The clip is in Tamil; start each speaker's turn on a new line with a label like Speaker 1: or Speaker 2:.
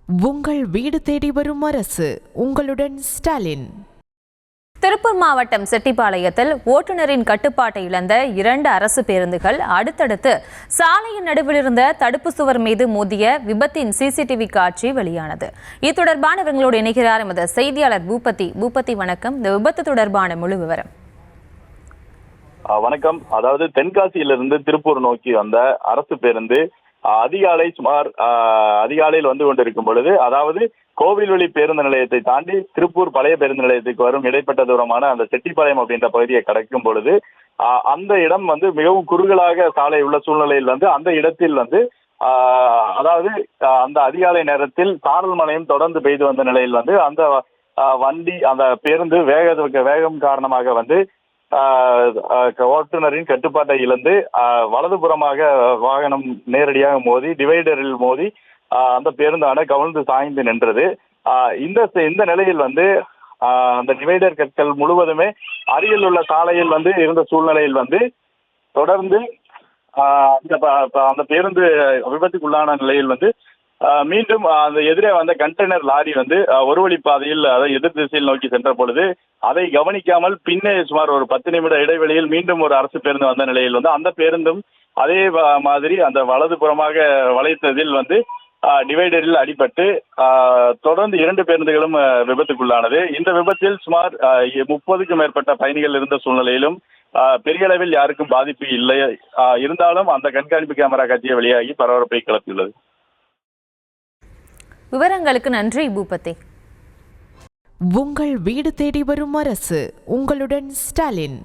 Speaker 1: உங்கள் வீடு தேடி வரும் அரசு. உங்களுடன் ஸ்டாலின்.
Speaker 2: திருப்பூர் மாவட்டம் செட்டிப்பாளையத்தில் ஓட்டுநரின் கட்டுப்பாட்டை இழந்த 2 அரசு பேருந்துகள் அடுத்தடுத்து சாலையின் நடுவில் இருந்த தடுப்பு சுவர் மீது மோதிய விபத்தின் சிசிடிவி காட்சி வெளியானது. இது தொடர்பான இவங்களோடு இணைகிறார் எமது செய்தியாளர் பூபதி. வணக்கம். இந்த விபத்து தொடர்பான முழு விவரம்.
Speaker 3: வணக்கம். அதாவது தென்காசியிலிருந்து திருப்பூர் நோக்கி வந்த அரசு பேருந்து அதிகாலையில் வந்து கொண்டிருக்கும் பொழுது, அதாவது கோவில்வெளி பேருந்து நிலையத்தை தாண்டி திருப்பூர் பழைய பேருந்து நிலையத்துக்கு வரும் இடைப்பட்ட தூரமான அந்த செட்டிப்பாளையம் அப்படின்ற பகுதியை கடக்கும் பொழுது அந்த இடம் வந்து மிகவும் குறுகலாக சாலை உள்ள சூழ்நிலையில் வந்து அந்த இடத்தில் வந்து அதாவது அந்த அதிகாலை நேரத்தில் சாரல் மழையும் தொடர்ந்து பெய்து வந்த நிலையில் வந்து அந்த வண்டி அந்த பேருந்து வேகம் காரணமாக வந்து ஓட்டுநரின் கட்டுப்பாட்டை இழந்து வலதுபுறமாக வாகனம் நேரடியாக மோதி டிவைடரில் மோதி அந்த பேருந்தான கவிழ்ந்து சாய்ந்து நின்றது. இந்த நிலையில் வந்து அந்த டிவைடர் கற்கள் முழுவதுமே அருகில் உள்ள சாலையில் வந்து இருந்த சூழ்நிலையில் வந்து தொடர்ந்து அந்த பேருந்து விபத்துக்குள்ளான நிலையில் வந்து மீண்டும் அந்த எதிரே வந்த கண்டெய்னர் லாரி வந்து ஒரு வழி பாதையில் அதை எதிர் திசையில் நோக்கி சென்ற பொழுது அதை கவனிக்காமல் பின்னே சுமார் ஒரு 10 நிமிட இடைவெளியில் மீண்டும் ஒரு அரசு பேருந்து வந்த நிலையில் வந்து அந்த பேருந்தும் அதே மாதிரி அந்த வலதுபுறமாக வளைத்ததில் வந்து டிவைடரில் அடிபட்டு தொடர்ந்து 2 பேருந்துகளும் விபத்துக்குள்ளானது. இந்த விபத்தில் சுமார் 30க்கும் மேற்பட்ட பயணிகள் இருந்த சூழ்நிலையிலும் பெரிய அளவில் யாருக்கும் பாதிப்பு இல்லை. இருந்தாலும் அந்த கண்காணிப்பு கேமரா காட்சியை வெளியாகி பரபரப்பை கிளப்பியுள்ளது.
Speaker 2: விவரங்களுக்கு நன்றி பூபதி.
Speaker 1: உங்கள் வீடு தேடி வரும் அரசு. உங்களுடன் ஸ்டாலின்.